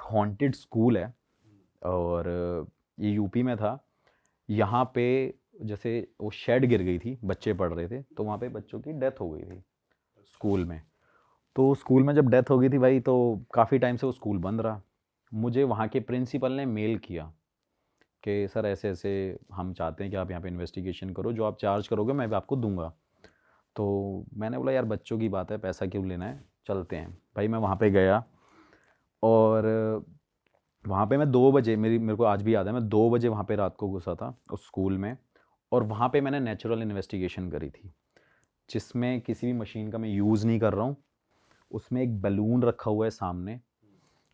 Haunted school है और ये यूपी में था। यहाँ पे जैसे वो शेड गिर गई थी, बच्चे पढ़ रहे थे, तो वहाँ पे बच्चों की डेथ हो गई थी स्कूल में। तो स्कूल में जब डेथ हो गई थी भाई, तो काफ़ी टाइम से वो स्कूल बंद रहा। मुझे वहाँ के प्रिंसिपल ने मेल किया कि सर ऐसे ऐसे हम चाहते हैं कि आप यहाँ पे इन्वेस्टिगेशन करो, जो आप चार्ज करोगे मैं भी आपको दूंगा। तो मैंने बोला यार बच्चों की बात है, पैसा क्यों लेना है, चलते हैं। भाई मैं वहाँ पे गया और वहाँ पे मैं 2 बजे, मेरे को आज भी याद है, मैं 2 बजे वहाँ पे रात को घुसा था उस स्कूल में। और वहाँ पे मैंने नेचुरल इन्वेस्टिगेशन करी थी, जिसमें किसी भी मशीन का मैं यूज़ नहीं कर रहा हूँ। उसमें एक बलून रखा हुआ है सामने।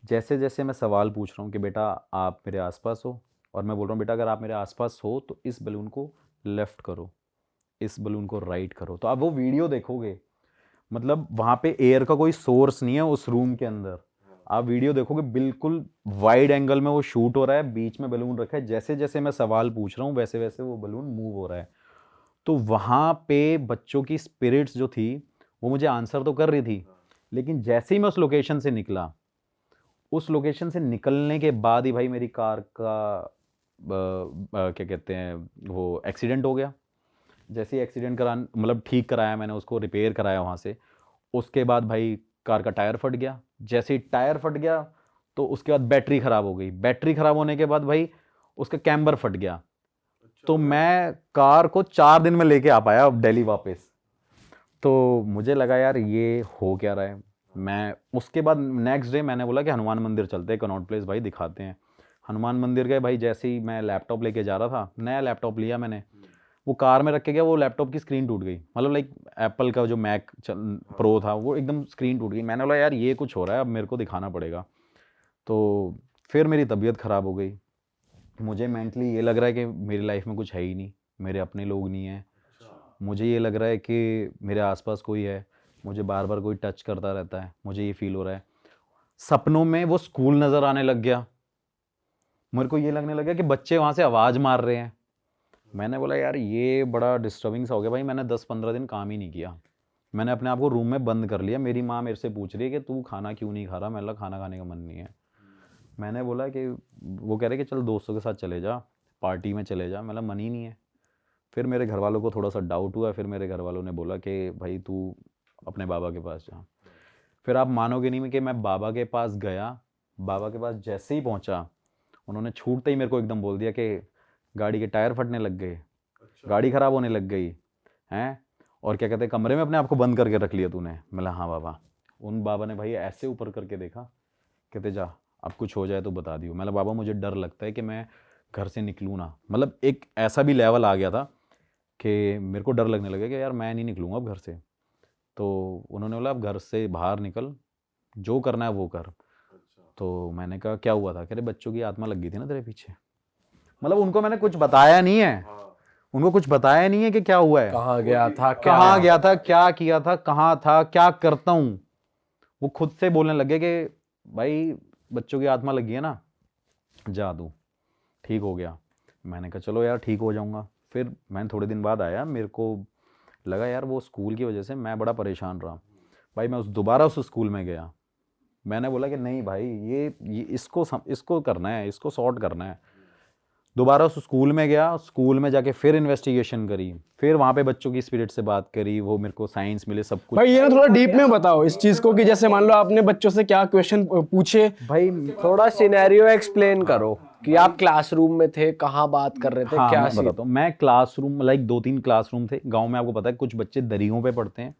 जैसे जैसे मैं सवाल पूछ रहा हूँ कि बेटा आप मेरे आसपास हो, और मैं बोल रहा हूँ बेटा अगर आप मेरे आसपास हो तो इस बलून को लेफ़्ट करो, इस बलून को राइट करो, तो आप वो वीडियो देखोगे। मतलब वहाँ पे एयर का कोई सोर्स नहीं है उस रूम के अंदर। आप वीडियो देखोगे, बिल्कुल वाइड एंगल में वो शूट हो रहा है, बीच में बलून रखा है, जैसे जैसे मैं सवाल पूछ रहा हूँ वैसे वैसे वो बलून मूव हो रहा है। तो वहाँ पे बच्चों की स्पिरिट्स जो थी वो मुझे आंसर तो कर रही थी, लेकिन जैसे ही मैं उस लोकेशन से निकला, उस लोकेशन से निकलने के बाद ही भाई मेरी कार का क्या कहते हैं वो एक्सीडेंट हो गया। जैसे ही एक्सीडेंट करा, मतलब ठीक कराया मैंने उसको, रिपेयर कराया वहाँ से। उसके बाद भाई कार का टायर फट गया। जैसे ही टायर फट गया तो उसके बाद बैटरी ख़राब हो गई। बैटरी ख़राब होने के बाद भाई उसका कैम्बर फट गया। तो मैं कार को 4 दिन में लेके आ पाया अब दिल्ली वापस। तो मुझे लगा यार ये हो क्या रहा है। मैं उसके बाद नेक्स्ट डे मैंने बोला कि हनुमान मंदिर चलते हैं, कनॉट प्लेस भाई दिखाते हैं। हनुमान मंदिर गए भाई। जैसे ही मैं लैपटॉप लेके जा रहा था, नया लैपटॉप लिया मैंने, वो कार में रख के गया, वो लैपटॉप की स्क्रीन टूट गई। मतलब लाइक एप्पल का जो मैक प्रो था वो एकदम स्क्रीन टूट गई। मैंने बोला यार ये कुछ हो रहा है, अब मेरे को दिखाना पड़ेगा। तो फिर मेरी तबीयत ख़राब हो गई। मुझे मेंटली ये लग रहा है कि मेरी लाइफ में कुछ है ही नहीं, मेरे अपने लोग नहीं हैं। मुझे ये लग रहा है कि मेरे आसपास कोई है, मुझे बार बार कोई टच करता रहता है, मुझे ये फील हो रहा है। सपनों में वो स्कूल नज़र आने लग गया। मेरे को ये लगने लगा कि बच्चे वहाँ से आवाज़ मार रहे हैं। मैंने बोला यार ये बड़ा डिस्टर्बिंग सा हो गया भाई। मैंने 10-15 दिन काम ही नहीं किया। मैंने अपने आप को रूम में बंद कर लिया। मेरी माँ मेरे से पूछ रही है कि तू खाना क्यों नहीं खा रहा। मैंने बोला खाना खाने का मन नहीं है। मैंने बोला कि वो कह रहे कि चल दोस्तों के साथ चले जा, पार्टी में चले जा। मतलब मन ही नहीं है। फिर मेरे घर वालों को थोड़ा सा डाउट हुआ। फिर मेरे घर वालों ने बोला कि भाई तू अपने बाबा के पास जा। फिर आप मानोगे नहीं कि मैं बाबा के पास गया। बाबा के पास जैसे ही पहुंचा, उन्होंने छूटते ही मेरे को एकदम बोल दिया कि गाड़ी के टायर फटने लग गए, गाड़ी ख़राब होने लग गई हैं, और क्या कहते हैं कमरे में अपने आप को बंद करके रख लिया तूने। मैं हाँ बाबा। उन बाबा ने भाई ऐसे ऊपर करके देखा, कहते जा अब कुछ हो जाए तो बता दियो। मैं बाबा मुझे डर लगता है कि मैं घर से निकलूँ ना। मतलब एक ऐसा भी लेवल आ गया था कि मेरे को डर लगने लगा कि यार मैं नहीं निकलूँगा अब घर से। तो उन्होंने बोला अब घर से बाहर निकल, जो करना है वो कर। तो मैंने कहा क्या हुआ था? कह रहे बच्चों की आत्मा लग गई थी ना तेरे पीछे। मतलब उनको मैंने कुछ बताया नहीं है, उनको कुछ बताया नहीं है कि क्या हुआ है, कहाँ गया था, कहाँ गया था, क्या किया था, कहाँ था, क्या करता हूँ। वो खुद से बोलने लगे कि भाई बच्चों की आत्मा लगी है ना, जा तू ठीक हो गया। मैंने कहा चलो यार ठीक हो जाऊंगा। फिर मैं थोड़े दिन बाद आया, मेरे को लगा यार वो स्कूल की वजह से मैं बड़ा परेशान रहा। भाई मैं दोबारा उस स्कूल में गया। मैंने बोला कि नहीं भाई ये इसको करना है, इसको सॉर्ट करना है। दोबारा उस स्कूल में गया, स्कूल में जाके फिर इन्वेस्टिगेशन करी, फिर वहाँ पे बच्चों की स्पिरिट से बात करी, वो मेरे को साइंस मिले सब कुछ। भाई ये ना थोड़ा डीप में बताओ इस चीज को कि जैसे मान लो आपने बच्चों से क्या क्वेश्चन पूछे। भाई थोड़ा सिनेरियो एक्सप्लेन करो कि आप क्लासरूम में थे, कहाँ बात कर रहे थे, हाँ क्या मैं बताता हूँ। मैं क्लासरूम लाइक 2-3 क्लासरूम थे गांव में। आपको पता है कुछ बच्चे दरियों पे पढ़ते हैं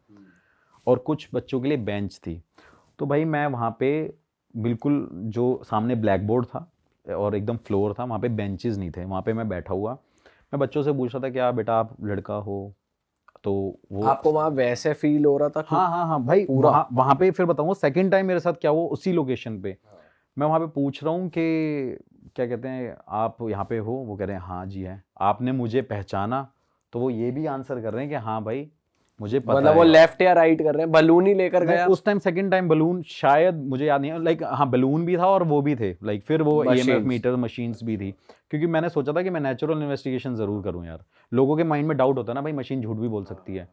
और कुछ बच्चों के लिए बेंच थी। तो भाई मैं वहाँ पे बिल्कुल जो सामने ब्लैक बोर्ड था और एकदम फ्लोर था, वहाँ पे बेंचेस नहीं थे। वहाँ पे मैं बैठा हुआ, मैं बच्चों से पूछ रहा था क्या बेटा आप लड़का हो? तो वो आपको वहां वैसे फील हो रहा था हाँ हाँ हाँ भाई पूरा? वहाँ वहाँ पे फिर बताऊँगा सेकंड टाइम मेरे साथ क्या हुआ उसी लोकेशन पे। मैं वहाँ पे पूछ रहा हूँ कि क्या कहते हैं आप यहाँ पे हो? वो कह रहे हैं हाँ जी है। आपने मुझे पहचाना? तो वो ये भी आंसर कर रहे हैं कि हाँ भाई मुझे पता मतलब वो है। लेफ्ट या राइट कर रहे हैं, बलून ही लेकर नहीं गया? उस टाइम सेकंड टाइम बलून शायद मुझे याद नहीं है। लाइक हाँ बलून भी था और वो भी थे, लाइक फिर वो ईएमएफ मशीन्स। मीटर मशीन्स भी थी। क्योंकि मैंने सोचा था कि मैं नेचुरल इन्वेस्टिगेशन ज़रूर करूँ यार। लोगों के माइंड में डाउट होता है ना भाई, मशीन झूठ भी बोल सकती है।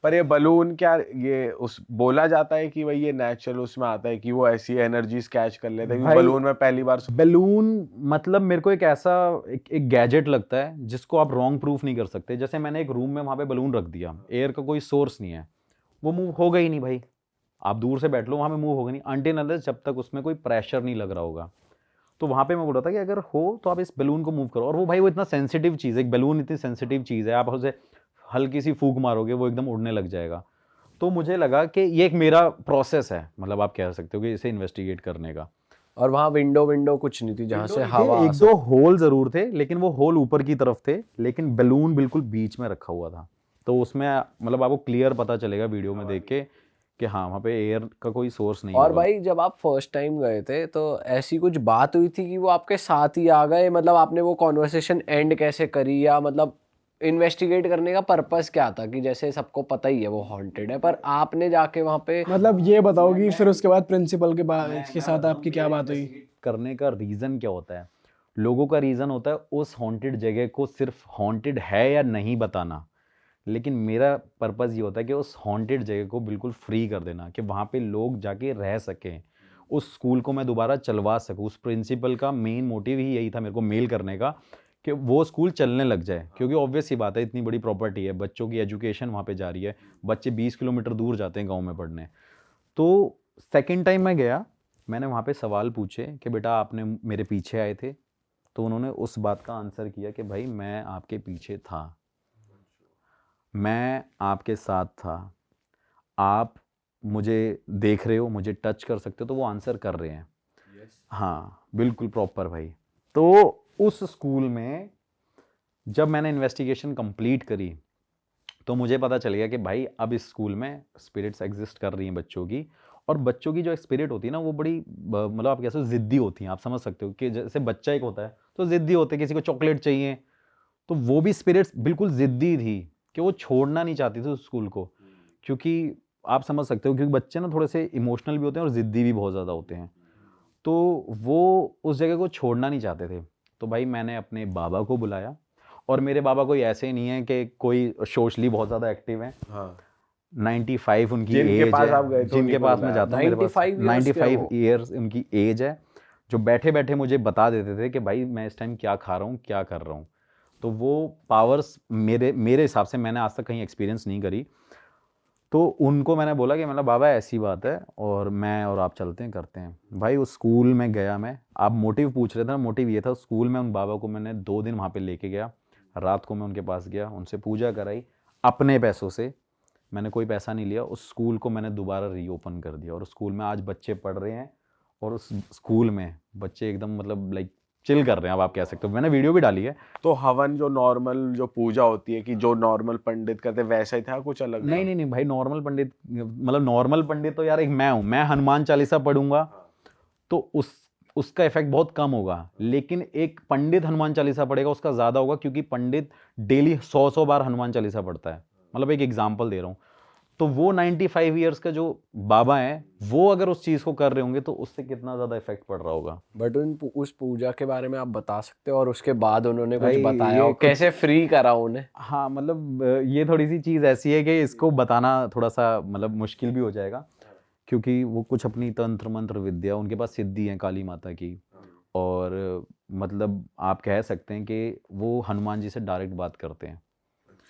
पर ये बलून क्या ये उस बोला जाता है कि भाई ये नेचुरल उसमें आता है कि वो ऐसी एनर्जीज कैच कर लेता है, क्योंकि भाई, बलून में पहली बार बैलून मतलब मेरे को एक ऐसा एक गैजेट लगता है जिसको आप रॉन्ग प्रूफ नहीं कर सकते। जैसे मैंने एक रूम में वहां पे बलून रख दिया, एयर का कोई सोर्स नहीं है, वो मूव होगा ही नहीं भाई। आप दूर से बैठ लो, वहां पे मूव होगा नहीं अनटिल अनलेस जब तक उसमें कोई प्रेशर नहीं लग रहा होगा। तो वहां पे मैं बोल रहा था कि अगर हो तो आप इस बैलून को मूव करो। और वो भाई वो इतना सेंसिटिव चीज़ है, एक बैलून इतनी सेंसिटिव चीज़ है, आप उसे हल्की सी फूंक मारोगे वो एकदम उड़ने लग जाएगा। तो मुझे लगा कि ये एक मेरा प्रोसेस है, मतलब आप कह सकते हो कि इसे इन्वेस्टिगेट करने का। और वहाँ विंडो कुछ नहीं थी जहाँ से विंडो हवा थे, एक दो होल जरूर थे, लेकिन वो होल ऊपर की तरफ थे, लेकिन बैलून बिल्कुल बीच में रखा हुआ था। तो उसमें मतलब आपको क्लियर पता चलेगा वीडियो में देख के कि हाँ वहाँ पे एयर का कोई सोर्स नहीं और होगा। भाई जब आप फर्स्ट टाइम गए थे तो ऐसी कुछ बात हुई थी कि वो आपके साथ ही आ गए, मतलब आपने वो कॉन्वर्सेशन एंड कैसे करी, या मतलब इन्वेस्टिगेट करने का पर्पस क्या था? कि जैसे सबको पता ही है वो हॉन्टेड है, पर आपने जाके वहाँ पे मतलब ये बताओ कि फिर उसके बाद प्रिंसिपल के साथ आपकी क्या बात हुई? करने का रीज़न क्या होता है? लोगों का रीज़न होता है उस हॉन्टेड जगह को सिर्फ हॉन्टेड है या नहीं बताना, लेकिन मेरा पर्पज़ ये होता है कि उस हॉन्टेड जगह को बिल्कुल फ्री कर देना, कि वहाँ पे लोग जाके रह सकें, उस स्कूल को मैं दोबारा चलवा सकूँ। उस प्रिंसिपल का मेन मोटिव ही यही था मेरे को मेल करने का, कि वो स्कूल चलने लग जाए। क्योंकि ऑब्वियस सी बात है, इतनी बड़ी प्रॉपर्टी है, बच्चों की एजुकेशन वहाँ पे जा रही है, बच्चे 20 किलोमीटर दूर जाते हैं गाँव में पढ़ने। तो सेकेंड टाइम मैं गया, मैंने वहाँ पे सवाल पूछे कि बेटा आपने मेरे पीछे आए थे? तो उन्होंने उस बात का आंसर किया कि भाई मैं आपके पीछे था, मैं आपके साथ था, आप मुझे देख रहे हो, मुझे टच कर सकते हो। तो वो आंसर कर रहे हैं। हाँ बिल्कुल प्रॉपर भाई। तो उस स्कूल में जब मैंने इन्वेस्टिगेशन कंप्लीट करी तो मुझे पता चल गया कि भाई अब इस स्कूल में स्पिरिट्स एग्जिस्ट कर रही हैं बच्चों की। और बच्चों की जो स्पिरिट होती है ना वो बड़ी मतलब आप कैसे ज़िद्दी होती हैं। आप समझ सकते हो कि जैसे बच्चा एक होता है तो ज़िद्दी होते हैं, किसी को चॉकलेट चाहिए, तो वो भी स्पिरिट्स बिल्कुल ज़िद्दी थी कि वो छोड़ना नहीं चाहती थी उस स्कूल को। क्योंकि आप समझ सकते हो, क्योंकि बच्चे ना थोड़े से इमोशनल भी होते हैं और ज़िद्दी भी बहुत ज़्यादा होते हैं, तो वो उस जगह को छोड़ना नहीं चाहते थे। तो भाई मैंने अपने बाबा को बुलाया, और मेरे बाबा कोई ऐसे नहीं है कि कोई सोशली बहुत ज़्यादा एक्टिव हैं। हाँ 95 उनकी जिनके एज पास है, आप गए थे जिनके उन्हीं को पास मैं बुलाया। जाता हूँ, मेरे पास 95 years के 95 वो। ईयर्स उनकी एज है, जो बैठे बैठे मुझे बता देते थे कि भाई मैं इस टाइम क्या खा रहा हूँ, क्या कर रहा हूँ। तो वो पावर्स मेरे मेरे हिसाब से मैंने आज तक कहीं एक्सपीरियंस नहीं करी। तो उनको मैंने बोला कि मतलब बाबा ऐसी बात है और मैं और आप चलते हैं, करते हैं। भाई उस स्कूल में गया मैं, आप मोटिव पूछ रहे थे ना, मोटिव ये था स्कूल में उन बाबा को मैंने 2 दिन वहाँ पे लेके गया। रात को मैं उनके पास गया, उनसे पूजा कराई अपने पैसों से, मैंने कोई पैसा नहीं लिया। उस स्कूल को मैंने दोबारा रीओपन कर दिया, और उस स्कूल में आज बच्चे पढ़ रहे हैं, और उस स्कूल में बच्चे एकदम मतलब लाइक चिल कर रहे हैं, अब आप कह सकते हो। मैंने वीडियो भी डाली है। तो हवन जो नॉर्मल जो पूजा होती है कि जो नॉर्मल पंडित करते वैसा ही था, कुछ अलग नहीं था? नहीं नहीं भाई, नॉर्मल पंडित मतलब नॉर्मल पंडित तो यार एक मैं हूँ, मैं हनुमान चालीसा पढ़ूंगा तो उसका इफेक्ट बहुत कम होगा। लेकिन एक पंडित हनुमान चालीसा पढ़ेगा उसका ज़्यादा होगा, क्योंकि पंडित डेली 100 बार हनुमान चालीसा पढ़ता है। मतलब एक एग्जाम्पल दे रहा हूँ। तो वो 95 ईयर्स का जो बाबा है, वो अगर उस चीज़ को कर रहे होंगे तो उससे कितना ज़्यादा इफेक्ट पड़ रहा होगा। बट उस पूजा के बारे में आप बता सकते हो, और उसके बाद उन्होंने कुछ भाई, बताया ये हो, कुछ- कैसे फ्री करा उन्हें? हाँ मतलब ये थोड़ी सी चीज़ ऐसी है कि इसको बताना थोड़ा सा मतलब मुश्किल भी हो जाएगा, क्योंकि वो कुछ अपनी तंत्र मंत्र विद्या, उनके पास सिद्धि है काली माता की। और मतलब आप कह सकते हैं कि वो हनुमान जी से डायरेक्ट बात करते हैं,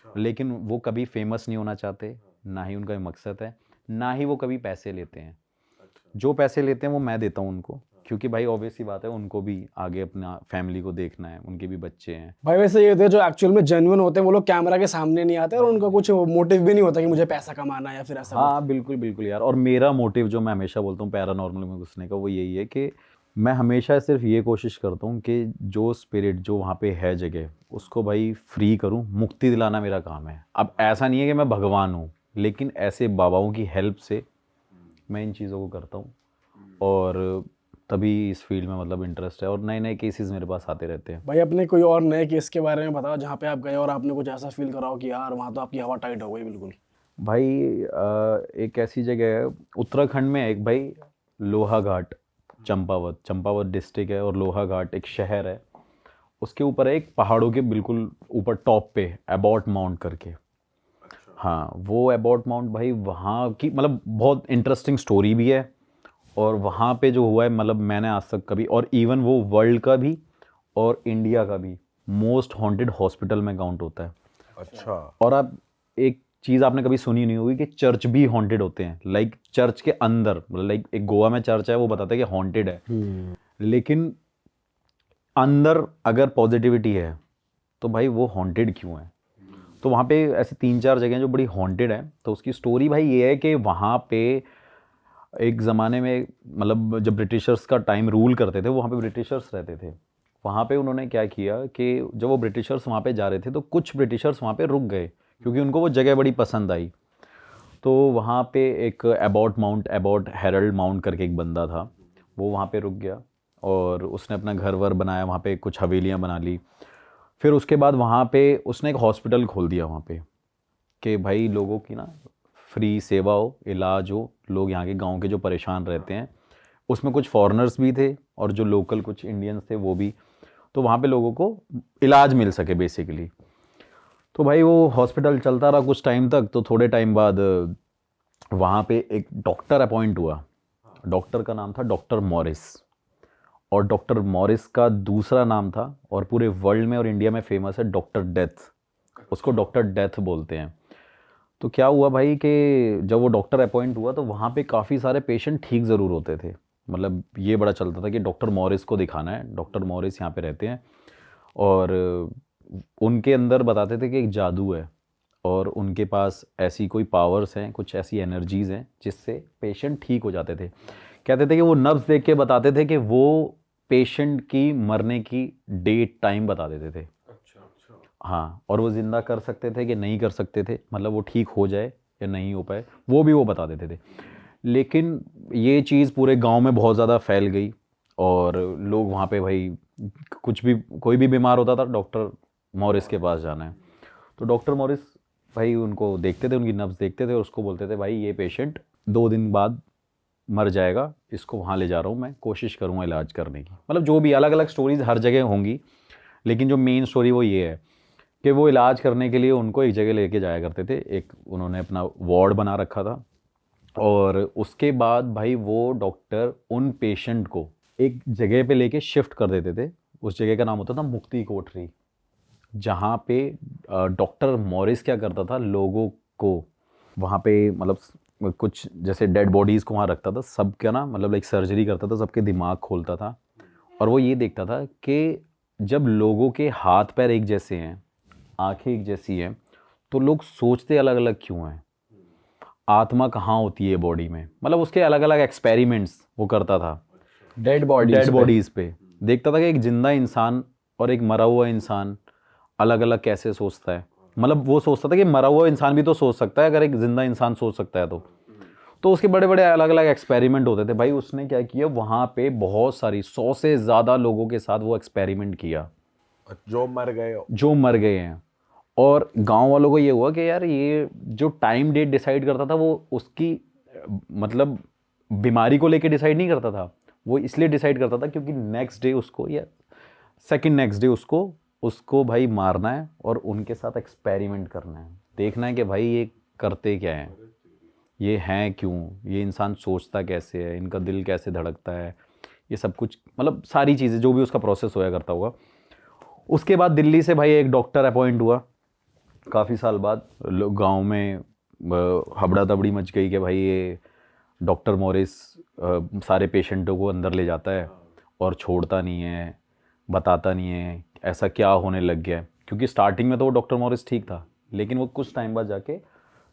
लेकिन वो कभी फेमस नहीं होना चाहते, ना ही उनका ये मकसद है, ना ही वो कभी पैसे लेते हैं। जो पैसे लेते हैं वो मैं देता हूँ उनको, क्योंकि भाई ऑब्वियस सी बात है, उनको भी आगे अपना फैमिली को देखना है, उनके भी बच्चे हैं। भाई वैसे ये होते हैं जो एक्चुअल में जेन्युइन होते हैं वो लोग कैमरा के सामने नहीं आते और उनका कुछ मोटिव भी नहीं होता कि मुझे पैसा कमाना है या फिर ऐसा कुछ। हाँ बिल्कुल बिल्कुल यार। और मेरा मोटिव जो मैं हमेशा बोलता हूँ पैरानॉर्मल में घुसने का, वो यही है कि मैं हमेशा सिर्फ ये कोशिश करता हूँ कि जो स्पिरिट जो वहाँ पे है जगह, उसको भाई फ्री करूँ, मुक्ति दिलाना मेरा काम है। अब ऐसा नहीं है कि मैं भगवान हूँ, लेकिन ऐसे बाबाओं की हेल्प से मैं इन चीज़ों को करता हूँ, और तभी इस फील्ड में मतलब इंटरेस्ट है, और नए नए केसेस मेरे पास आते रहते हैं। भाई अपने कोई और नए केस के बारे में बताओ जहाँ पे आप गए और आपने कुछ ऐसा फील करा हो कि यार वहाँ तो आपकी हवा टाइट हो गई बिल्कुल। भाई एक ऐसी जगह है उत्तराखंड में, एक भाई लोहाघाट, चंपावत डिस्ट्रिक्ट है, और लोहाघाट एक शहर है, उसके ऊपर है एक पहाड़ों के बिल्कुल ऊपर टॉप पे एबॉट माउंट करके। हाँ, वो एबॉट माउंट भाई वहाँ की मतलब बहुत इंटरेस्टिंग स्टोरी भी है। और वहाँ पे जो हुआ है मतलब मैंने आज तक कभी, और इवन वो वर्ल्ड का भी और इंडिया का भी मोस्ट हॉन्टेड हॉस्पिटल में काउंट होता है। अच्छा। और आप एक चीज़ आपने कभी सुनी नहीं होगी कि चर्च भी हॉन्टेड होते हैं। लाइक चर्च के अंदर, मतलब लाइक एक गोवा में चर्च है, वो बताते हैं कि हॉन्टेड है, लेकिन अंदर अगर पॉजिटिविटी है तो भाई वो हॉन्टेड क्यों है? तो वहाँ पे ऐसे 3-4 जगह जो बड़ी हॉन्टेड है। तो उसकी स्टोरी भाई ये है कि वहाँ पे एक ज़माने में मतलब जब ब्रिटिशर्स का टाइम रूल करते थे, वहाँ पे ब्रिटिशर्स रहते थे। वहाँ पे उन्होंने क्या किया कि जब वो ब्रिटिशर्स वहाँ पे जा रहे थे तो कुछ ब्रिटिशर्स वहाँ पे रुक गए क्योंकि उनको वो जगह बड़ी पसंद आई। तो वहाँ पे एक एबॉट हेरल्ड माउंट करके एक बंदा था, वो वहाँ पे रुक गया और उसने अपना घर वर बनाया, वहाँ पे कुछ हवेलियाँ बना ली। फिर उसके बाद वहाँ पे उसने एक हॉस्पिटल खोल दिया वहाँ पे कि भाई लोगों की ना फ्री सेवा हो, इलाज हो, लोग यहाँ के गांव के जो परेशान रहते हैं, उसमें कुछ फॉरेनर्स भी थे और जो लोकल कुछ इंडियंस थे वो भी, तो वहाँ पे लोगों को इलाज मिल सके बेसिकली। तो भाई वो हॉस्पिटल चलता रहा कुछ टाइम तक। तो थोड़े टाइम बाद वहाँ पे एक डॉक्टर अपॉइंट हुआ। डॉक्टर का नाम था डॉक्टर मॉरिस, और डॉक्टर मॉरिस का दूसरा नाम था और पूरे वर्ल्ड में और इंडिया में फेमस है डॉक्टर डेथ। उसको डॉक्टर डेथ बोलते हैं। तो क्या हुआ भाई कि जब वो डॉक्टर अपॉइंट हुआ तो वहाँ पे काफ़ी सारे पेशेंट ठीक ज़रूर होते थे। मतलब ये बड़ा चलता था कि डॉक्टर मॉरिस को दिखाना है, डॉक्टर मॉरिस यहाँ पे रहते हैं। और उनके अंदर बताते थे कि एक जादू है और उनके पास ऐसी कोई पावर्स हैं, कुछ ऐसी एनर्जीज़ हैं जिससे पेशेंट ठीक हो जाते थे। कहते थे कि वो नब्ज़ देख के बताते थे कि वो पेशेंट की मरने की डेट टाइम बता देते थे। हाँ, और वो ज़िंदा कर सकते थे कि नहीं कर सकते थे, मतलब वो ठीक हो जाए या नहीं हो पाए, वो भी वो बता देते थे। लेकिन ये चीज़ पूरे गांव में बहुत ज़्यादा फैल गई और लोग वहाँ पे भाई कुछ भी, कोई भी बीमार होता था डॉक्टर मॉरिस के पास जाना है। तो डॉक्टर मॉरिस भाई उनको देखते थे, उनकी नब्ज़ देखते थे और उसको बोलते थे भाई ये पेशेंट 2 दिन बाद मर जाएगा, इसको वहाँ ले जा रहा हूँ, मैं कोशिश करूँगा इलाज करने की। मतलब जो भी अलग अलग स्टोरीज़ हर जगह होंगी, लेकिन जो मेन स्टोरी वो ये है कि वो इलाज करने के लिए उनको एक जगह लेके जाया करते थे। एक उन्होंने अपना वार्ड बना रखा था और उसके बाद भाई वो डॉक्टर उन पेशेंट को एक जगह पे लेके शिफ्ट कर देते थे। उस जगह का नाम होता था मुक्ति कोठरी, जहाँ पे डॉक्टर मॉरिस क्या करता था, लोगों को वहाँ पे मतलब कुछ जैसे डेड बॉडीज़ को वहाँ रखता था, सबका ना मतलब लाइक सर्जरी करता था, सबके दिमाग खोलता था। और वो ये देखता था कि जब लोगों के हाथ पैर एक जैसे हैं, आंखें एक जैसी हैं, तो लोग सोचते अलग अलग क्यों हैं, आत्मा कहाँ होती है बॉडी में। मतलब उसके अलग अलग एक्सपेरिमेंट्स वो करता था डेड डेड बॉडीज़ पे। देखता था कि एक जिंदा इंसान और एक मरा हुआ इंसान अलग अलग कैसे सोचता है। मतलब वो सोचता था कि मरा हुआ इंसान भी तो सोच सकता है अगर एक जिंदा इंसान सोच सकता है तो उसके बड़े बड़े अलग अलग एक्सपेरिमेंट होते थे। भाई उसने क्या किया, वहाँ पे बहुत सारी 100 से ज़्यादा लोगों के साथ वो एक्सपेरिमेंट किया जो मर गए हैं। और गांव वालों को ये हुआ कि यार ये जो टाइम डेट डिसाइड करता था वो उसकी मतलब बीमारी को लेके डिसाइड नहीं करता था, वो इसलिए डिसाइड करता था क्योंकि नेक्स्ट डे उसको या सेकंड नेक्स्ट डे उसको भाई मारना है और उनके साथ एक्सपेरिमेंट करना है, देखना है कि भाई ये करते क्या हैं, ये हैं क्यों, ये इंसान सोचता कैसे है, इनका दिल कैसे धड़कता है, ये सब कुछ मतलब सारी चीज़ें जो भी उसका प्रोसेस होया करता होगा। उसके बाद दिल्ली से भाई एक डॉक्टर अपॉइंट हुआ काफ़ी साल बाद। लोग गांव में हबड़ा दबड़ी मच गई कि भाई ये डॉक्टर मॉरिस सारे पेशेंटों को अंदर ले जाता है और छोड़ता नहीं है, बताता नहीं है ऐसा क्या होने लग गया है। क्योंकि स्टार्टिंग में तो वो डॉक्टर मॉरिस ठीक था, लेकिन वो कुछ टाइम बाद जाके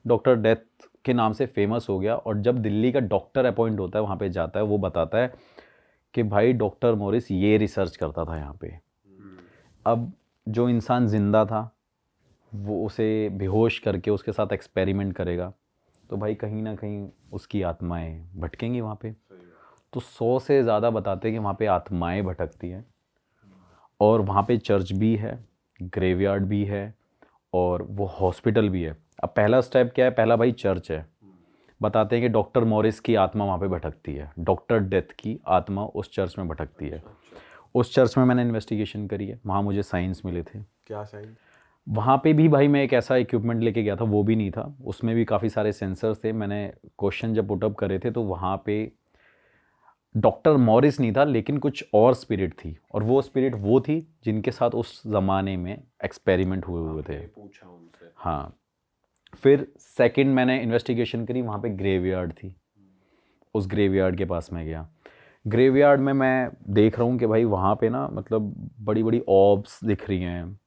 डॉक्टर डेथ के नाम से फेमस हो गया। और जब दिल्ली का डॉक्टर अपॉइंट होता है वहाँ पे जाता है, वो बताता है कि भाई डॉक्टर मॉरिस ये रिसर्च करता था यहाँ पे। अब जो इंसान ज़िंदा था वो उसे बेहोश करके उसके साथ एक्सपेरिमेंट करेगा, तो भाई कहीं ना कहीं उसकी आत्माएं भटकेंगी वहाँ पे। तो 100 से ज़्यादा बताते हैं कि वहाँ पे आत्माएं भटकती हैं। और वहाँ पे चर्च भी है, ग्रेवयार्ड भी है और वो हॉस्पिटल भी है। अब पहला स्टेप क्या है, पहला भाई चर्च है। बताते हैं कि डॉक्टर मॉरिस की आत्मा वहाँ पे भटकती है, डॉक्टर डेथ की आत्मा उस चर्च में भटकती है। उस चर्च में मैंने इन्वेस्टिगेशन करी है, वहाँ मुझे साइंस मिले थे। क्या साइन? वहाँ पे भी भाई मैं एक ऐसा इक्विपमेंट लेके गया था, वो भी नहीं था, उसमें भी काफ़ी सारे सेंसर्स थे। मैंने क्वेश्चन जब पुटअप करे थे तो वहाँ पे डॉक्टर मॉरिस नहीं था, लेकिन कुछ और स्पिरिट थी, और वो स्पिरिट वो थी जिनके साथ उस ज़माने में एक्सपेरिमेंट हुए थे। पूछा उनसे। हाँ। फिर सेकंड मैंने इन्वेस्टिगेशन करी, वहाँ पे ग्रेवयार्ड थी, उस ग्रेवयार्ड के पास मैं गया। ग्रेवयार्ड में मैं देख रहा हूँ कि भाई वहाँ पे ना मतलब बड़ी बड़ी ऑब्स दिख रही हैं,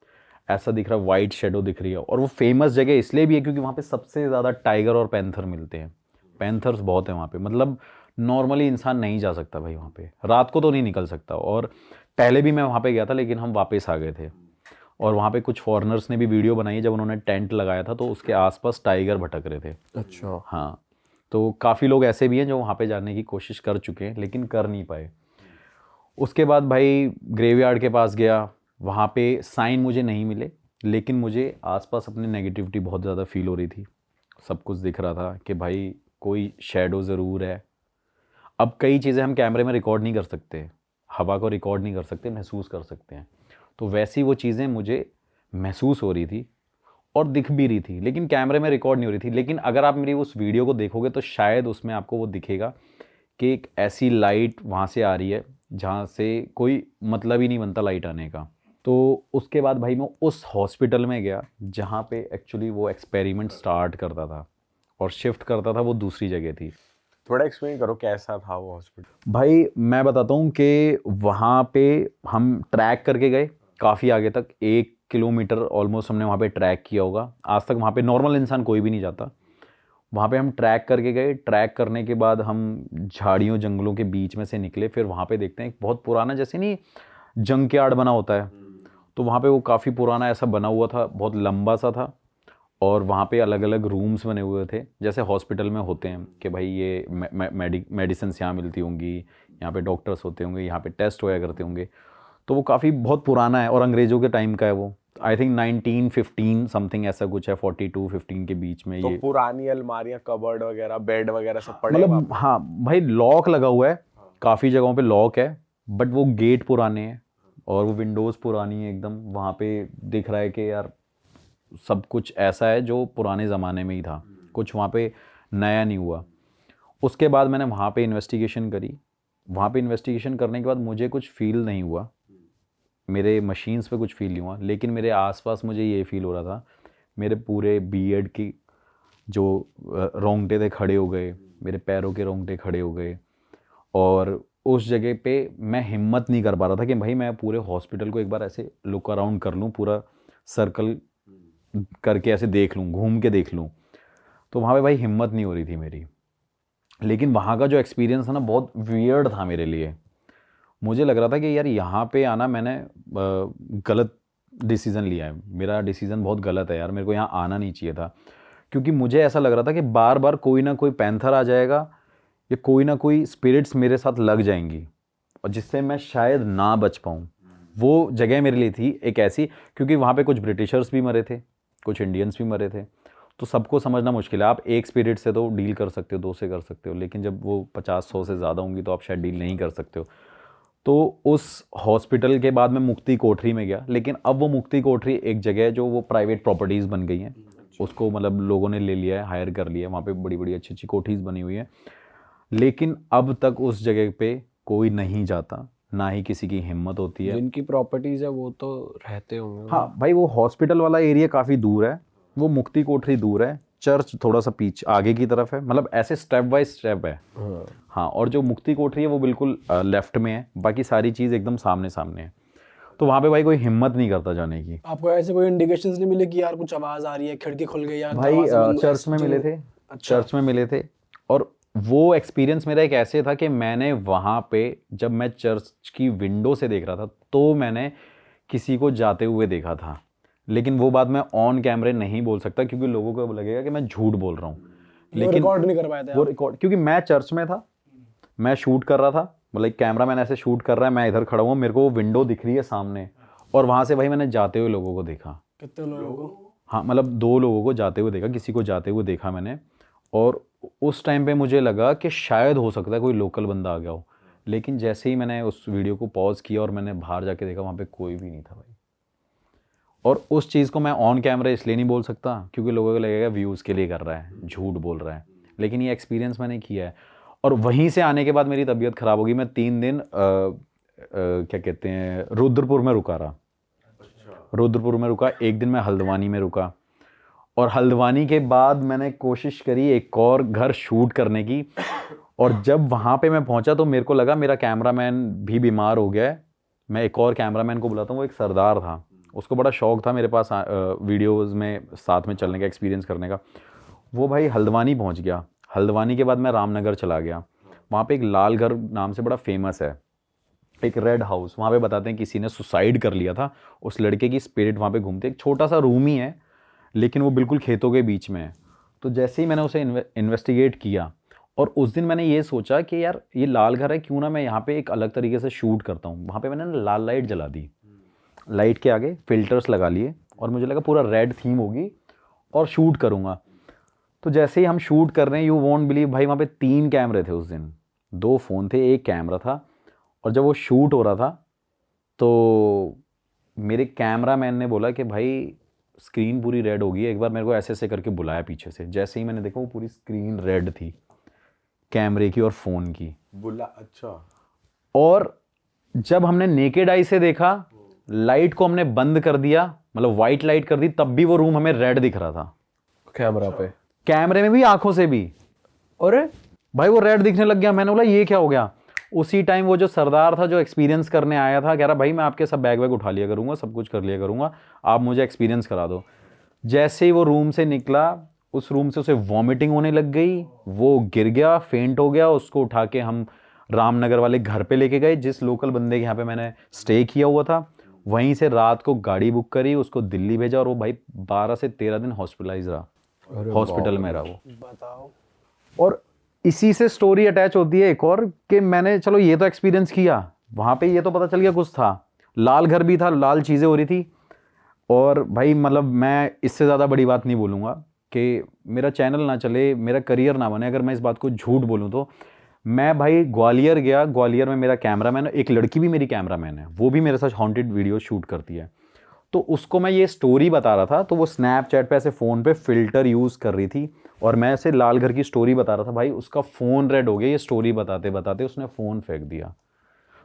ऐसा दिख रहा है, वाइट शेडो दिख रही है। और वो फेमस जगह इसलिए भी है क्योंकि वहाँ पे सबसे ज़्यादा टाइगर और पैंथर मिलते हैं। पैंथर्स बहुत हैं वहाँ पे, मतलब नॉर्मली इंसान नहीं जा सकता भाई वहाँ पे, रात को तो नहीं निकल सकता। और पहले भी मैं वहाँ पे गया था, लेकिन हम वापस आ गए थे। और वहाँ पे कुछ फॉरेनर्स ने भी वीडियो बनाई है, जब उन्होंने टेंट लगाया था तो उसके आसपास टाइगर भटक रहे थे। अच्छा। हाँ, तो काफ़ी लोग ऐसे भी हैं जो वहाँ पे जाने की कोशिश कर चुके हैं लेकिन कर नहीं पाए। उसके बाद भाई ग्रेवयार्ड के पास गया, वहाँ पे साइन मुझे नहीं मिले, लेकिन मुझे आसपास अपनी नेगेटिविटी बहुत ज़्यादा फील हो रही थी। सब कुछ दिख रहा था कि भाई कोई शेडो ज़रूर है। अब कई चीज़ें हम कैमरे में रिकॉर्ड नहीं कर सकते, हवा को रिकॉर्ड नहीं कर सकते, महसूस कर सकते हैं। तो वैसी वो चीज़ें मुझे महसूस हो रही थी और दिख भी रही थी, लेकिन कैमरे में रिकॉर्ड नहीं हो रही थी। लेकिन अगर आप मेरी उस वीडियो को देखोगे तो शायद उसमें आपको वो दिखेगा कि एक ऐसी लाइट वहाँ से आ रही है जहाँ से कोई मतलब ही नहीं बनता लाइट आने का। तो उसके बाद भाई मैं उस हॉस्पिटल में गया जहाँ पे एक्चुअली वो एक्सपेरिमेंट स्टार्ट करता था और शिफ्ट करता था, वो दूसरी जगह थी। थोड़ा एक्सप्लेन करो कैसा था वो हॉस्पिटल। भाई मैं बताता हूँ कि वहाँ पे हम ट्रैक करके गए काफ़ी आगे तक, 1 किलोमीटर ऑलमोस्ट हमने वहाँ पे ट्रैक किया होगा। आज तक वहाँ पे नॉर्मल इंसान कोई भी नहीं जाता। वहाँ पे हम ट्रैक करके गए, ट्रैक करने के बाद हम झाड़ियों जंगलों के बीच में से निकले। फिर वहाँ पे देखते हैं एक बहुत पुराना, जैसे नहीं जंक यार्ड बना होता है, तो वहाँ पे वो काफ़ी पुराना ऐसा बना हुआ था, बहुत लंबा सा था। और वहाँ पे अलग अलग रूम्स बने हुए थे, जैसे हॉस्पिटल में होते हैं कि भाई ये मेडिसिन यहाँ मिलती होंगी, यहाँ पे डॉक्टर्स होते होंगे, यहाँ पे टेस्ट होया करते होंगे। तो वो काफ़ी बहुत पुराना है और अंग्रेज़ों के टाइम का है वो। आई थिंक 1915 समथिंग ऐसा कुछ है, 42-15 के बीच में तो ये। पुरानी अलमारियां, कबर्ड वगैरह, बेड वगैरह सब पड़े हैं वहाँ मतलब पे? हाँ भाई, लॉक लगा हुआ है, काफ़ी जगहों पे लॉक है, बट वो गेट पुराने हैं और वो विंडोज़ पुरानी है एकदम। वहाँ पे दिख रहा है कि यार सब कुछ ऐसा है जो पुराने ज़माने में ही था, कुछ वहाँ पे नया नहीं हुआ। उसके बाद मैंने वहाँ पे इन्वेस्टिगेशन करी। वहाँ पे इन्वेस्टिगेशन करने के बाद मुझे कुछ फील नहीं हुआ, मेरे मशीन्स पे कुछ फील नहीं हुआ, लेकिन मेरे आसपास मुझे ये फील हो रहा था, मेरे पूरे बियर्ड की जो रोंगटे थे खड़े हो गए, मेरे पैरों के रोंगटे खड़े हो गए। और उस जगह पे मैं हिम्मत नहीं कर पा रहा था कि भाई मैं पूरे हॉस्पिटल को एक बार ऐसे लुक अराउंड कर लूँ, पूरा सर्कल करके ऐसे देख लूँ, घूम के देख लूँ। तो वहाँ पे भाई हिम्मत नहीं हो रही थी मेरी। लेकिन वहाँ का जो एक्सपीरियंस था ना, बहुत वियर्ड था मेरे लिए। मुझे लग रहा था कि यार यहाँ पे आना मैंने गलत डिसीज़न लिया है, मेरा डिसीज़न बहुत गलत है यार, मेरे को यहाँ आना नहीं चाहिए था। क्योंकि मुझे ऐसा लग रहा था कि बार बार कोई ना कोई पैंथर आ जाएगा या कोई ना कोई स्पिरिट्स मेरे साथ लग जाएंगी और जिससे मैं शायद ना बच पाऊँ। वो जगह मेरे लिए थी एक ऐसी, क्योंकि वहाँ पे कुछ ब्रिटिशर्स भी मरे थे, कुछ इंडियंस भी मरे थे। तो सबको समझना मुश्किल है। आप एक स्पिरिट से तो डील कर सकते हो, 2 से कर सकते हो, लेकिन जब वो 50-100 से ज़्यादा होंगी तो आप शायद डील नहीं कर सकते हो। तो उस हॉस्पिटल के बाद मैं मुक्ति कोठरी में गया, लेकिन अब वो मुक्ति कोठरी एक जगह है जो वो प्राइवेट प्रॉपर्टीज़ बन गई हैं, उसको मतलब लोगों ने ले लिया है, हायर कर लिया है। वहाँ पे बड़ी बड़ी अच्छी अच्छी कोठीज़ बनी हुई हैं, लेकिन अब तक उस जगह पे कोई नहीं जाता, ना ही किसी की हिम्मत होती है। जिनकी प्रॉपर्टीज है वो तो रहते होंगे। हाँ भाई, वो हॉस्पिटल वाला एरिया काफ़ी दूर है, वो मुक्ति कोठरी दूर है, चर्च थोड़ा सा पीछे आगे की तरफ है, मतलब ऐसे स्टेप बाय स्टेप है। हाँ। हाँ, और जो मुक्ति कोठरी है वो बिल्कुल लेफ्ट में है, बाकी सारी चीज़ एकदम सामने सामने है। तो वहाँ पे भाई कोई हिम्मत नहीं करता जाने की। आपको ऐसे कोई इंडिकेशंस नहीं मिले कि यार कुछ आवाज आ रही है, खिड़की खुल गई या भाई दरवाजा बंद, चर्च में ऐसे मिले जो- थे, अच्छा। चर्च में मिले थे। और वो एक्सपीरियंस मेरा एक ऐसे था कि मैंने वहाँ पे जब मैं चर्च की विंडो से देख रहा था तो मैंने किसी को जाते हुए देखा था, लेकिन वो बात मैं ऑन कैमरे नहीं बोल सकता क्योंकि लोगों को लगेगा कि मैं झूठ बोल रहा हूँ। वो लेकिन रिकॉर्ड नहीं कर पाए थे वो आप? रिकॉर्ड, क्योंकि मैं चर्च में था, मैं शूट कर रहा था, मतलब एक कैमरा मैन ऐसे शूट कर रहा है, मैं इधर खड़ा हुआ, मेरे को वो विंडो दिख रही है सामने, और वहाँ से भाई मैंने जाते हुए लोगों को देखा। कितने लोगों को? हाँ, मतलब 2 लोगों को जाते हुए देखा, किसी को जाते हुए देखा मैंने। और उस टाइम पे मुझे लगा कि शायद हो सकता है कोई लोकल बंदा आ गया हो, लेकिन जैसे ही मैंने उस वीडियो को पॉज किया और मैंने बाहर जाके देखा, वहाँ पे कोई भी नहीं था भाई। और उस चीज़ को मैं ऑन कैमरा इसलिए नहीं बोल सकता क्योंकि लोगों को लगेगा व्यूज़ के लिए कर रहा है, झूठ बोल रहा है, लेकिन ये एक्सपीरियंस मैंने किया है। और वहीं से आने के बाद मेरी तबीयत ख़राब होगी। मैं 3 दिन क्या कहते हैं, रुद्रपुर में रुका रहा। रुद्रपुर में रुका, एक दिन मैं हल्द्वानी में रुका, और हल्द्वानी के बाद मैंने कोशिश करी एक और घर शूट करने की। और जब वहाँ पे मैं पहुँचा तो मेरे को लगा मेरा कैमरामैन भी बीमार हो गया है। मैं एक और कैमरामैन को बुलाता हूँ, वो एक सरदार था, उसको बड़ा शौक था मेरे पास वीडियोज़ में साथ में चलने का, एक्सपीरियंस करने का। वो भाई हल्द्वानी पहुँच गया। हल्द्वानी के बाद मैं रामनगर चला गया। वहाँ पे एक लाल घर नाम से बड़ा फेमस है, एक रेड हाउस। वहाँ पे बताते हैं किसी ने सुसाइड कर लिया था, उस लड़के की स्पिरिट वहाँ पे घूमती है। एक छोटा सा रूम ही है लेकिन वो बिल्कुल खेतों के बीच में है। तो जैसे ही मैंने उसे इन्वेस्टिगेट किया, और उस दिन मैंने ये सोचा कि यार ये लाल घर है, क्यों ना मैं यहाँ पे एक अलग तरीके से शूट करता हूँ। वहाँ पे मैंने ना लाल लाइट जला दी, लाइट के आगे फिल्टर्स लगा लिए, और मुझे लगा पूरा रेड थीम होगी और शूट करूँगा। तो जैसे ही हम शूट कर रहे हैं, यू वोंट बिलीव भाई, वहाँ पे 3 कैमरे थे उस दिन, 2 फ़ोन थे, 1 कैमरा था। और जब वो शूट हो रहा था तो मेरे कैमरामैन ने बोला कि भाई स्क्रीन पूरी रेड होगी, एक बार मेरे को ऐसे ऐसे करके बुलाया पीछे से। जैसे ही मैंने देखा वो पूरी स्क्रीन रेड थी, कैमरे की और फ़ोन की। बुला, अच्छा। और जब हमने नेकेड आई से देखा, लाइट को हमने बंद कर दिया, मतलब वाइट लाइट कर दी, तब भी वो रूम हमें रेड दिख रहा था कैमरा पे, कैमरे में भी, आंखों से भी। अरे भाई वो रेड दिखने लग गया। मैंने बोला ये क्या हो गया। उसी टाइम वो जो सरदार था जो एक्सपीरियंस करने आया था, कह रहा भाई मैं आपके सब बैग वैग उठा लिया करूँगा, सब कुछ कर लिया करूँगा, आप मुझे एक्सपीरियंस करा दो। जैसे ही वो रूम से निकला, उस रूम से उसे वॉमिटिंग होने लग गई, वो गिर गया, फेंट हो गया। उसको उठा के हम रामनगर वाले घर पे लेके गए, जिस लोकल बंदे के यहाँ पे मैंने स्टे किया हुआ था। वहीं से रात को गाड़ी बुक करी, उसको दिल्ली भेजा, और वो भाई 12 से 13 दिन हॉस्पिटलाइज रहा, हॉस्पिटल में रहा वो। बताओ। और इसी से स्टोरी अटैच होती है एक और, कि मैंने चलो ये तो एक्सपीरियंस किया, वहाँ पे ये तो पता चल गया कुछ था, लाल घर भी था, लाल चीज़ें हो रही थी। और भाई मतलब मैं इससे ज़्यादा बड़ी बात नहीं बोलूँगा कि मेरा चैनल ना चले, मेरा करियर ना बने अगर मैं इस बात को झूठ बोलूँ तो। मैं भाई ग्वालियर गया, ग्वालियर में मेरा कैमरामैन, एक लड़की भी मेरी कैमरामैन है, वो भी मेरे साथ हॉन्टेड वीडियो शूट करती है। तो उसको मैं ये स्टोरी बता रहा था, तो वो स्नैपचैट पे ऐसे फ़ोन पे फ़िल्टर यूज़ कर रही थी, और मैं ऐसे लाल घर की स्टोरी बता रहा था। भाई उसका फ़ोन रेड हो गया, ये स्टोरी बताते बताते उसने फ़ोन फेंक दिया।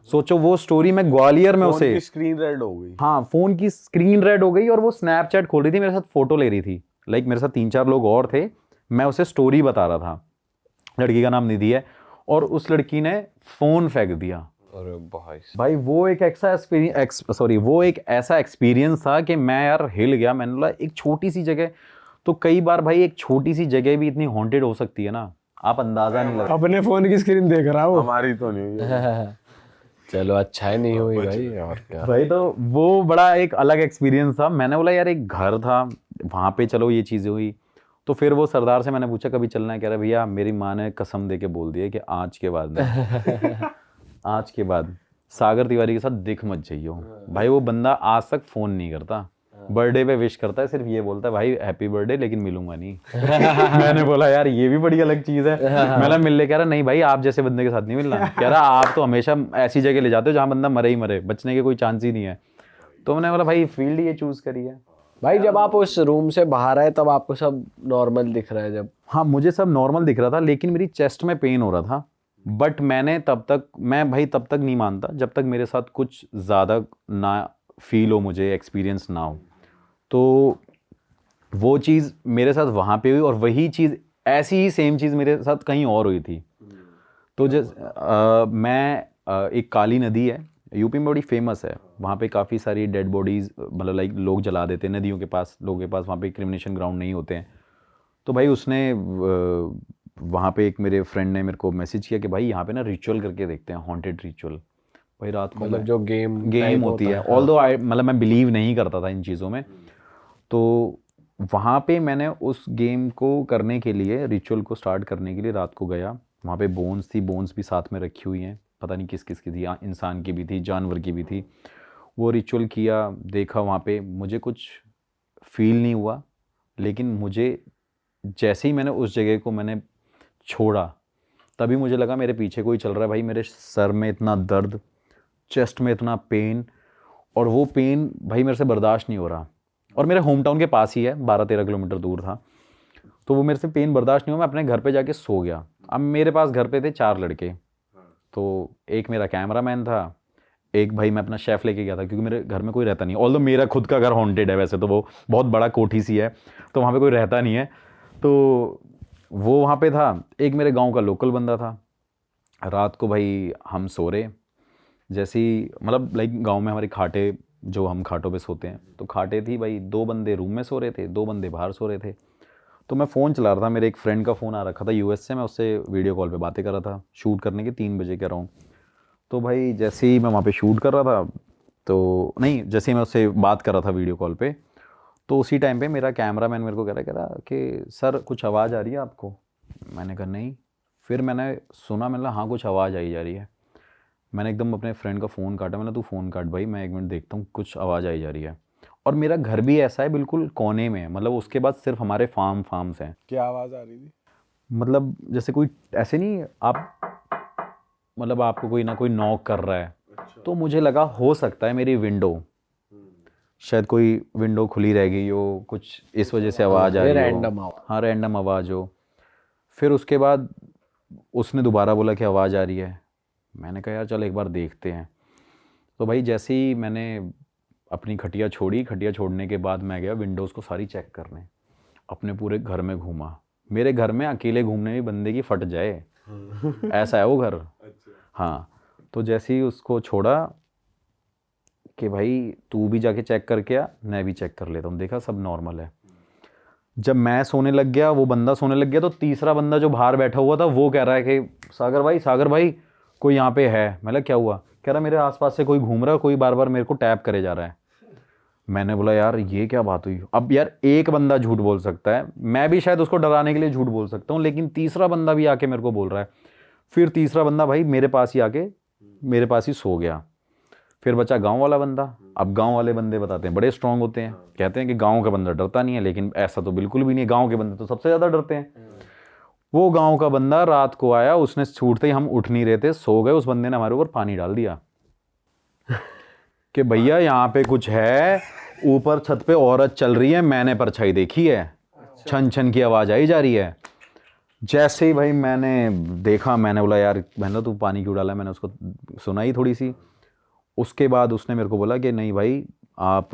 सोचो वो स्टोरी मैं ग्वालियर में उसे, स्क्रीन रेड हो गई। हाँ फ़ोन की स्क्रीन रेड हो गई, और वो स्नैपचैट खोल रही थी, मेरे साथ फ़ोटो ले रही थी। लाइक मेरे साथ 3-4 लोग और थे, मैं उसे स्टोरी बता रहा था। लड़की का नाम निधि है, और उस लड़की ने फ़ोन फेंक दिया। अरे भाई वो एक ऐसा एक्सपीरियंस था कि मैं यार हिल गया। मैंने बोला एक छोटी सी जगह, तो कई बार भाई एक छोटी सी जगह भी इतनी हॉन्टेड हो सकती है ना, आप अंदाजा नहीं लगा। अपने फोन की स्क्रीन देख रहा हो। हमारी तो नहीं हुई। चलो अच्छा है नहीं हुई भाई, और क्या। भाई तो वो बड़ा एक अलग एक्सपीरियंस था। मैंने बोला यार एक घर था वहाँ पे, चलो ये चीज़ें हुई। तो फिर वो सरदार से मैंने पूछा कभी चलना है, कह रहा भैया मेरी माँ ने कसम दे के बोल दिया कि आज के बाद नहीं, आज के बाद सागर तिवारी के साथ दिख मत जाइयो। भाई वो बंदा आज तक फ़ोन नहीं करता, बर्थडे पे विश करता है, सिर्फ ये बोलता है भाई हैप्पी बर्थडे, लेकिन मिलूंगा नहीं। मैंने बोला यार ये भी बड़ी अलग चीज़ है। मैंने मिल ले, कह रहा नहीं भाई आप जैसे बंदे के साथ नहीं मिलना। कह रहा आप तो हमेशा ऐसी जगह ले जाते हो जहाँ बंदा मरे ही मरे, बचने के कोई चांस ही नहीं है। तो मैंने बोला भाई फील्ड ये चूज़ करी है। भाई जब आप उस रूम से बाहर आए तब आपको सब नॉर्मल दिख रहा है? जब हाँ मुझे सब नॉर्मल दिख रहा था, लेकिन मेरी चेस्ट में पेन हो रहा था। बट मैं तब तक नहीं मानता जब तक मेरे साथ कुछ ज़्यादा ना फील हो, मुझे एक्सपीरियंस ना हो। तो वो चीज़ मेरे साथ वहाँ पे हुई, और वही चीज़ ऐसी ही सेम चीज़ मेरे साथ कहीं और हुई थी। तो एक काली नदी है यूपी में, बड़ी फेमस है। वहाँ पे काफ़ी सारी डेड बॉडीज़, मतलब लाइक लोग जला देते हैं नदियों के पास, लोगों के पास वहाँ पे क्रिमिनेशन ग्राउंड नहीं होते हैं। तो भाई उसने वहाँ पे एक मेरे फ्रेंड ने मेरे को मैसेज किया कि भाई यहाँ पे ना रिचुअल करके देखते हैं, हॉन्टेड रिचुअल। भाई रात को मतलब जो गेम होती है, ऑल्दो मतलब मैं बिलीव नहीं करता था इन चीज़ों में। तो वहाँ पे मैंने उस गेम को करने के लिए, रिचुअल को स्टार्ट करने के लिए रात को गया। वहाँ पे बोन्स थी, बोन्स भी साथ में रखी हुई हैं, पता नहीं किस किस की थी, इंसान की भी थी, जानवर की भी थी। वो रिचुअल किया, देखा वहाँ पे, मुझे कुछ फील नहीं हुआ। लेकिन मुझे जैसे ही मैंने उस जगह को मैंने छोड़ा, तभी मुझे लगा मेरे पीछे कोई चल रहा है। भाई मेरे सर में इतना दर्द, चेस्ट में इतना पेन, और वो पेन भाई मेरे से बर्दाश्त नहीं हो रहा। और मेरे होम टाउन के पास ही है, 12-13 किलोमीटर दूर था। तो वो मेरे से पेन बर्दाश्त नहीं हुआ, मैं अपने घर पे जाके सो गया। अब मेरे पास घर पे थे 4 लड़के, तो एक मेरा कैमरामैन था, एक भाई मैं अपना शेफ़ लेके गया था क्योंकि मेरे घर में कोई रहता नहीं, ऑल्दो मेरा खुद का घर हॉन्टेड है वैसे तो, वो बहुत बड़ा कोठी सी है, तो वहाँ पे कोई रहता नहीं है, तो वो वहाँ पे था। एक मेरे गांव का लोकल बंदा था। रात को भाई हम सो रहे, जैसे ही मतलब लाइक गांव में हमारी खाटे, जो हम खाटों पे सोते हैं, तो खाटे थी भाई, 2 बंदे रूम में सो रहे थे, 2 बंदे बाहर सो रहे थे। तो मैं फ़ोन चला रहा था, मेरे एक फ्रेंड का फ़ोन आ रखा था यूएस से, मैं उससे वीडियो कॉल पे बातें कर रहा था, शूट करने के 3 बजे के अराउंड। तो भाई जैसे ही मैं वहाँ पे शूट कर रहा था, तो नहीं, जैसे ही मैं उससे बात कर रहा था वीडियो कॉल पे, तो उसी टाइम पे मेरा कैमरामैन मेरे को कह रहा कि सर कुछ आवाज़ आ रही है आपको? मैंने कहा नहीं। फिर मैंने सुना, मैंने हाँ कुछ आवाज़ आई जा रही है। मैंने एकदम अपने फ्रेंड का फ़ोन काटा, मैंने तू फ़ोन काट भाई, मैं 1 मिनट देखता हूँ, कुछ आवाज़ आई जा रही है। और मेरा घर भी ऐसा है बिल्कुल कोने में है, मतलब उसके बाद सिर्फ हमारे फार्म्स हैं। क्या आवाज आ रही थी? मतलब जैसे कोई ऐसे नहीं, आप मतलब आपको कोई ना कोई नॉक कर रहा है, तो मुझे लगा हो सकता है मेरी विंडो, शायद कोई विंडो खुली रह गई हो, कुछ इस वजह से आवाज़ आ रही हो। रैंडम आवाज। हाँ, रैंडम आवाज़ हो। फिर उसके बाद उसने दोबारा बोला कि आवाज़ आ रही है। मैंने कहा यार चल एक बार देखते हैं। तो भाई जैसे ही मैंने अपनी खटिया छोड़ी, खटिया छोड़ने के बाद मैं गया विंडोज़ को सारी चेक करने, अपने पूरे घर में घूमा। मेरे घर में अकेले घूमने में बंदे की फट जाए ऐसा है वो घर। हाँ, तो जैसे ही उसको छोड़ा कि भाई तू भी जाके चेक करके आ, मैं भी चेक कर लेता हूँ, देखा सब नॉर्मल है। जब मैं सोने लग गया, वो बंदा सोने लग गया, तो तीसरा बंदा जो बाहर बैठा हुआ था वो कह रहा है कि सागर भाई कोई यहाँ पे है। मतलब क्या हुआ? कह रहा मेरे आसपास से कोई घूम रहा है, कोई बार बार मेरे को टैप करे जा रहा है। मैंने बोला यार ये क्या बात हुई? अब यार एक बंदा झूठ बोल सकता है, मैं भी शायद उसको डराने के लिए झूठ बोल सकता हूँ, लेकिन तीसरा बंदा भी आके मेरे को बोल रहा है। फिर तीसरा बंदा भाई मेरे पास ही आके मेरे पास ही सो गया। फिर बचा गांव वाला बंदा। अब गांव वाले बंदे बताते हैं बड़े स्ट्रांग होते हैं, कहते हैं कि गांव का बंदा डरता नहीं है, लेकिन ऐसा तो बिल्कुल भी नहीं है, गांव के बंदे तो सबसे ज़्यादा डरते हैं। वो गांव का बंदा रात को आया, उसने छूटते ही हम उठ नहीं रहे थे, सो गए, उस बंदे ने हमारे ऊपर पानी डाल दिया कि भैया यहाँ पे कुछ है, ऊपर छत पे औरत चल रही है, मैंने परछाई देखी है, छन छन की आवाज़ आई जा रही है। जैसे ही भाई मैंने देखा, मैंने बोला यार मैंने तू पानी क्यों डाला, मैंने उसको सुनाई थोड़ी सी। उसके बाद उसने मेरे को बोला कि नहीं भाई आप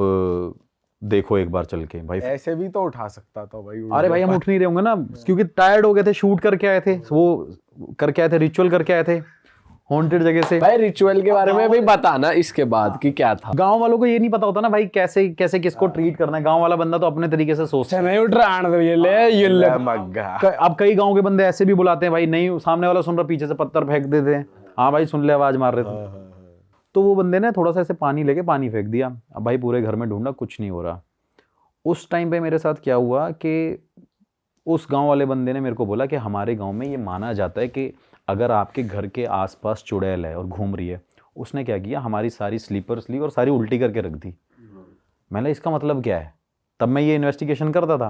देखो एक बार चल के। भाई ऐसे भी तो उठा सकता था भाई। अरे भाई हम उठ नहीं रहे होंगे ना, क्योंकि टायर्ड हो गए थे, शूट करके आए थे, वो करके आए थे, रिचुअल करके आए थे हॉन्टेड जगह से। भाई रिचुअल के बारे में भी बताना इसके बाद कि क्या था। गांव वालों को ये नहीं पता होता ना भाई कैसे कैसे किसको ट्रीट करना है। गांव वाला बंदा तो अपने तरीके से सोचता है। नहीं उठ रहा आने दो, ये ले मग्गा। अब कई गांव के बंदे ऐसे भी बुलाते हैं भाई, नहीं सामने वाला सुन रहा, पीछे से पत्थर फेंक देते हैं, हाँ भाई सुन ले आवाज मार रहे थे। तो वो बंदे ने थोड़ा सा ऐसे पानी लेके पानी फेंक दिया। अब भाई पूरे घर में ढूंढा, कुछ नहीं हो रहा। उस टाइम पे मेरे साथ क्या हुआ कि उस गांव वाले बंदे ने मेरे को बोला कि हमारे गांव में ये माना जाता है कि अगर आपके घर के आसपास चुड़ैल है और घूम रही है। उसने क्या किया, हमारी सारी स्लीपर्स ली और सारी उल्टी करके रख दी। मैंने इसका मतलब क्या है? तब मैं ये इन्वेस्टिगेशन करता था।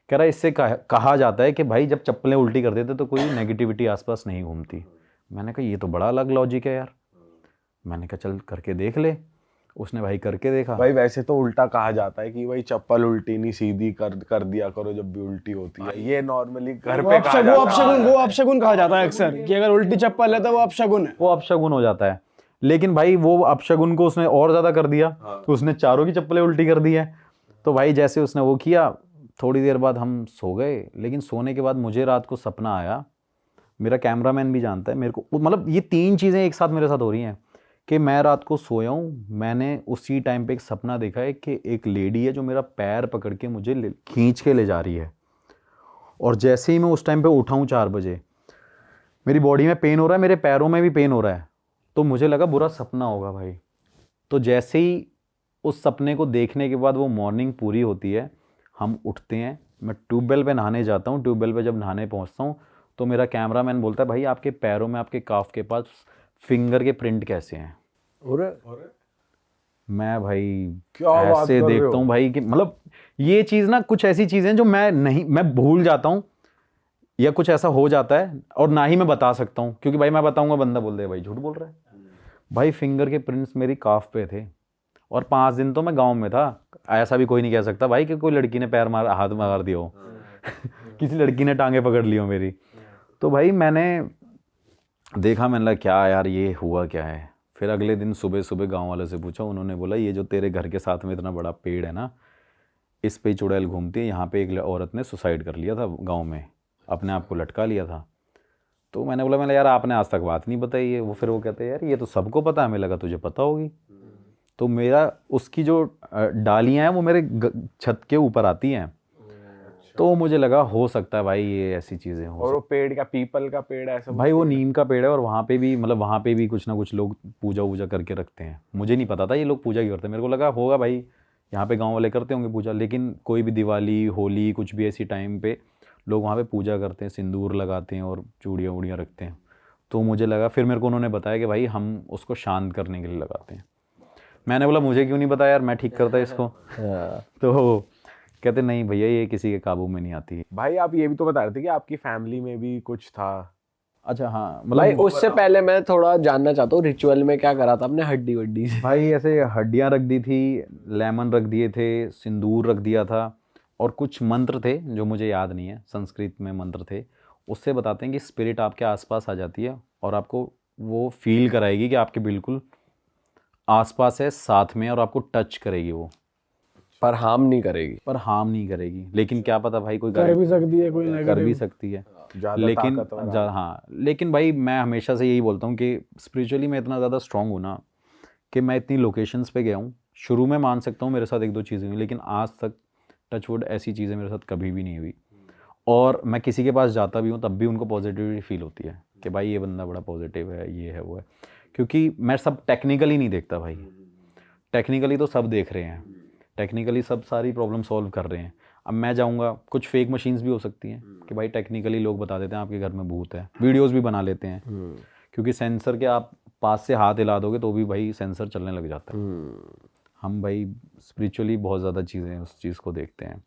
कह रहा इससे कहा जाता है कि भाई जब चप्पलें उल्टी कर देते तो कोई नेगेटिविटी आसपास नहीं घूमती। मैंने कहा ये तो बड़ा अलग लॉजिक है यार। मैंने कहा चल करके देख ले। उसने भाई करके देखा। भाई वैसे तो उल्टा कहा जाता है कि भाई चप्पल उल्टी नहीं सीधी कर दिया करो जब भी उल्टी होती है। ये नॉर्मली घर पे कहा जाता है। वो अपशगुन कहा जाता है अक्सर कि अगर उल्टी चप्पल है तो वो अपशगुन है। वो अपशगुन हो जाता है। लेकिन भाई वो अपशगुन को उसने और ज़्यादा कर दिया। तो उसने चारों की चप्पलें उल्टी कर दी है। तो भाई जैसे उसने वो किया, थोड़ी देर बाद हम सो गए। लेकिन सोने के बाद मुझे रात को सपना आया, मेरा कैमरामैन भी जानता है मेरे को, मतलब ये 3 चीज़ें एक साथ मेरे साथ हो रही हैं कि मैं रात को सोया हूँ, मैंने उसी टाइम पे एक सपना देखा है कि एक लेडी है जो मेरा पैर पकड़ के मुझे खींच के ले जा रही है। और जैसे ही मैं उस टाइम पे उठा हूँ 4 बजे, मेरी बॉडी में पेन हो रहा है, मेरे पैरों में भी पेन हो रहा है। तो मुझे लगा बुरा सपना होगा भाई। तो जैसे ही उस सपने को देखने के बाद वो मॉर्निंग पूरी होती है, हम उठते हैं, मैं ट्यूबवेल पे नहाने जाता हूँ। ट्यूबवेल पे जब नहाने पहुँचता हूँ तो मेरा कैमरामैन बोलता है भाई आपके पैरों में, आपके काफ के पास फिंगर के प्रिंट कैसे हैं? मैं भाई ऐसे देखता हूँ भाई कि मतलब ये चीज़ ना, कुछ ऐसी चीज़ें जो मैं भूल जाता हूँ या कुछ ऐसा हो जाता है और ना ही मैं बता सकता हूँ, क्योंकि भाई मैं बताऊंगा बंदा बोल दे भाई झूठ बोल रहा है। भाई फिंगर के प्रिंट्स मेरी काफ पे थे और 5 दिन तो मैं गांव में था। ऐसा भी कोई नहीं कह सकता भाई कि कोई लड़की ने पैर मार हाथ मार दिया हो किसी लड़की ने टांगे पकड़ ली हो मेरी। तो भाई मैंने देखा, मैंने लगा क्या यार ये हुआ क्या है। फिर अगले दिन सुबह सुबह गांव वाले से पूछा, उन्होंने बोला ये जो तेरे घर के साथ में इतना बड़ा पेड़ है ना, इस पे चुड़ैल घूमती है, यहाँ पे एक औरत ने सुसाइड कर लिया था गांव में, अपने आप को लटका लिया था। तो मैंने बोला यार आपने आज तक बात नहीं बताई है। वो फिर वो कहते हैं यार ये तो सबको पता है, हमें लगा तुझे पता होगी। तो मेरा उसकी जो डालियाँ हैं वो मेरे छत के ऊपर आती हैं, तो मुझे लगा हो सकता है भाई ये ऐसी चीज़ें हो। और वो पेड़ का, पीपल का पेड़ है ऐसा? भाई वो नीम का पेड़ है, और वहाँ पे भी मतलब वहाँ पे भी कुछ ना कुछ लोग पूजा वूजा करके रखते हैं। मुझे नहीं पता था ये लोग पूजा क्यों करते हैं, मेरे को लगा होगा भाई यहाँ पे गांव वाले करते होंगे पूजा। लेकिन कोई भी दिवाली होली कुछ भी ऐसी टाइम पे लोग वहाँ पे पूजा करते हैं, सिंदूर लगाते हैं और चूड़ियाँ वूड़ियाँ रखते हैं। तो मुझे लगा, फिर मेरे को उन्होंने बताया कि भाई हम उसको शांत करने के लिए लगाते हैं। मैंने बोला मुझे क्यों नहीं बताया यार, मैं ठीक करता इसको। तो कहते नहीं भैया ये किसी के काबू में नहीं आती। भाई आप ये भी तो बता रहे थे कि आपकी फैमिली में भी कुछ था। अच्छा हाँ, भाई मतलब उससे पहले मैं थोड़ा जानना चाहता हूँ रिचुअल में क्या करा था आपने हड्डी वड्डी से? भाई ऐसे हड्डियाँ रख दी थी, लेमन रख दिए थे, सिंदूर रख दिया था, और कुछ मंत्र थे जो मुझे याद नहीं है, संस्कृत में मंत्र थे। उससे बताते हैं कि स्पिरिट आपके आसपास आ जाती है और आपको वो फील कराएगी कि आपके बिल्कुल आसपास है, साथ में, और आपको टच करेगी वो, पर हार्म नहीं करेगी। पर हार्म नहीं करेगी। लेकिन क्या पता भाई कोई कर भी सकती है, कोई कर भी नेगेटिव। सकती है। ज्यादा लेकिन ताकतवर हाँ, लेकिन भाई मैं हमेशा से यही बोलता हूँ कि स्पिरिचुअली मैं इतना ज़्यादा स्ट्रांग हूँ ना कि मैं इतनी लोकेशंस पे गया हूँ। शुरू में मान सकता हूँ मेरे साथ एक दो चीज़ें हुई, लेकिन आज तक टचवुड ऐसी चीज़ें मेरे साथ कभी भी नहीं हुई। और मैं किसी के पास जाता भी हूँ तब भी उनको पॉजिटिविटी फील होती है कि भाई ये बंदा बड़ा पॉजिटिव है, ये है वो है। क्योंकि मैं सब टेक्निकली नहीं देखता भाई, टेक्निकली तो सब देख रहे हैं, टेक्निकली सब सारी प्रॉब्लम सॉल्व कर रहे हैं। अब मैं जाऊंगा, कुछ फेक मशीन्स भी हो सकती हैं कि भाई टेक्निकली लोग बता देते हैं आपके घर में भूत है, वीडियोस भी बना लेते हैं, क्योंकि सेंसर के आप पास से हाथ हिला दोगे तो भी भाई सेंसर चलने लग जाता है। हम भाई स्पिरिचुअली बहुत ज़्यादा चीज़ें उस चीज़ को देखते हैं।